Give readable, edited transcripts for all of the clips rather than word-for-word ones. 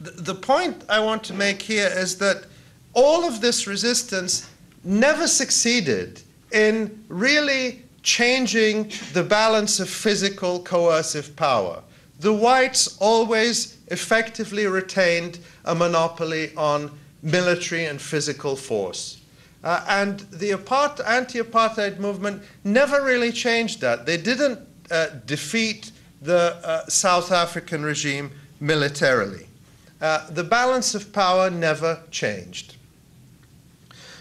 the point I want to make here is that all of this resistance never succeeded in really changing the balance of physical coercive power. The whites always effectively retained a monopoly on military and physical force. And the anti-apartheid movement never really changed that. They didn't defeat the South African regime militarily. The balance of power never changed.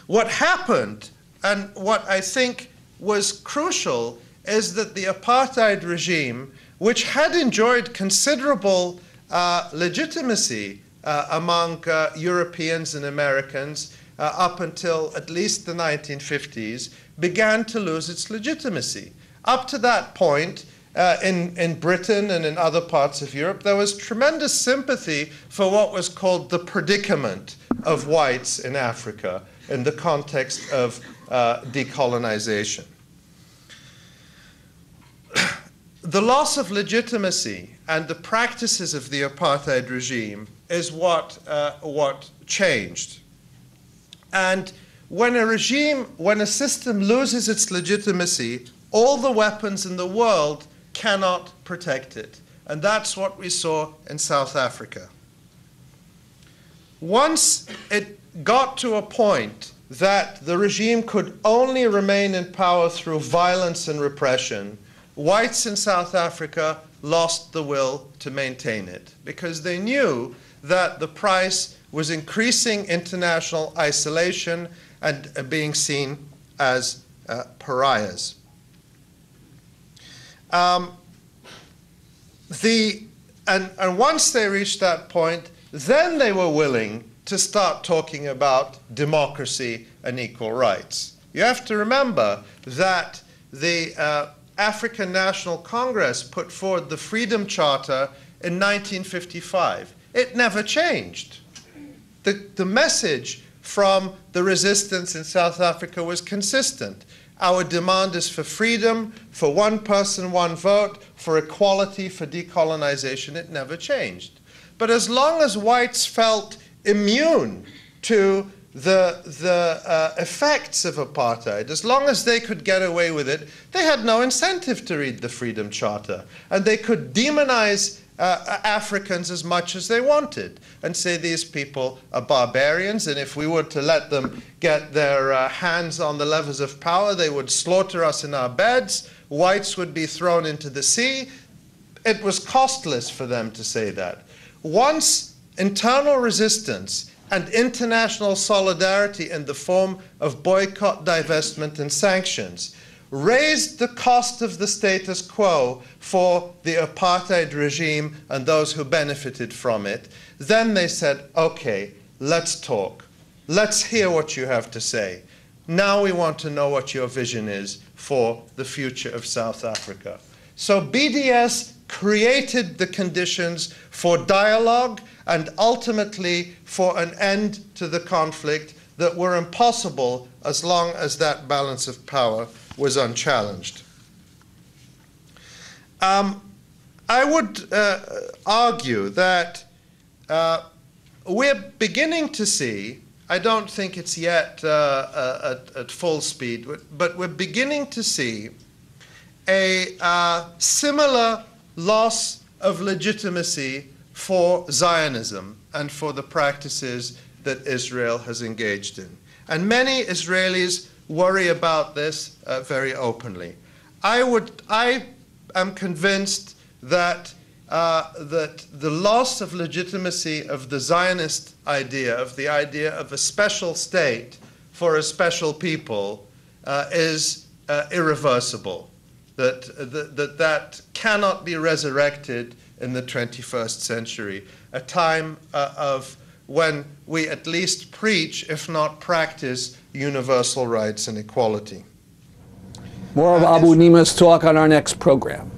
What happened, and what I think was crucial, is that the apartheid regime, which had enjoyed considerable legitimacy among Europeans and Americans up until at least the 1950s, began to lose its legitimacy. Up to that point, in Britain and in other parts of Europe, there was tremendous sympathy for what was called the predicament of whites in Africa in the context of decolonization. The loss of legitimacy and the practices of the apartheid regime is what changed. And when a system loses its legitimacy, all the weapons in the world cannot protect it. And that's what we saw in South Africa. Once it got to a point that the regime could only remain in power through violence and repression, whites in South Africa lost the will to maintain it because they knew that the price was increasing international isolation and being seen as pariahs. And once they reached that point, then they were willing to start talking about democracy and equal rights. You have to remember that the African National Congress put forward the Freedom Charter in 1955. It never changed. The message from the resistance in South Africa was consistent. Our demand is for freedom, for one person, one vote, for equality, for decolonization. It never changed. But as long as whites felt immune to the effects of apartheid, as long as they could get away with it, they had no incentive to read the Freedom Charter. And they could demonize Africans as much as they wanted and say these people are barbarians, and if we were to let them get their hands on the levers of power, they would slaughter us in our beds, whites would be thrown into the sea. It was costless for them to say that. Once internal resistance and international solidarity in the form of boycott, divestment, and sanctions raised the cost of the status quo for the apartheid regime and those who benefited from it, then they said, okay, let's talk. Let's hear what you have to say. Now we want to know what your vision is for the future of South Africa. So BDS created the conditions for dialogue and ultimately for an end to the conflict that were impossible as long as that balance of power was unchallenged. I would argue that we're beginning to see, I don't think it's yet at full speed, but we're beginning to see a similar loss of legitimacy for Zionism and for the practices that Israel has engaged in. And many Israelis worry about this very openly. I am convinced that that the loss of legitimacy of the Zionist idea, of the idea of a special state for a special people, is irreversible. That cannot be resurrected in the 21st century, a time of when we at least preach, if not practice, universal rights and equality. More of Abu Nima's talk on our next program.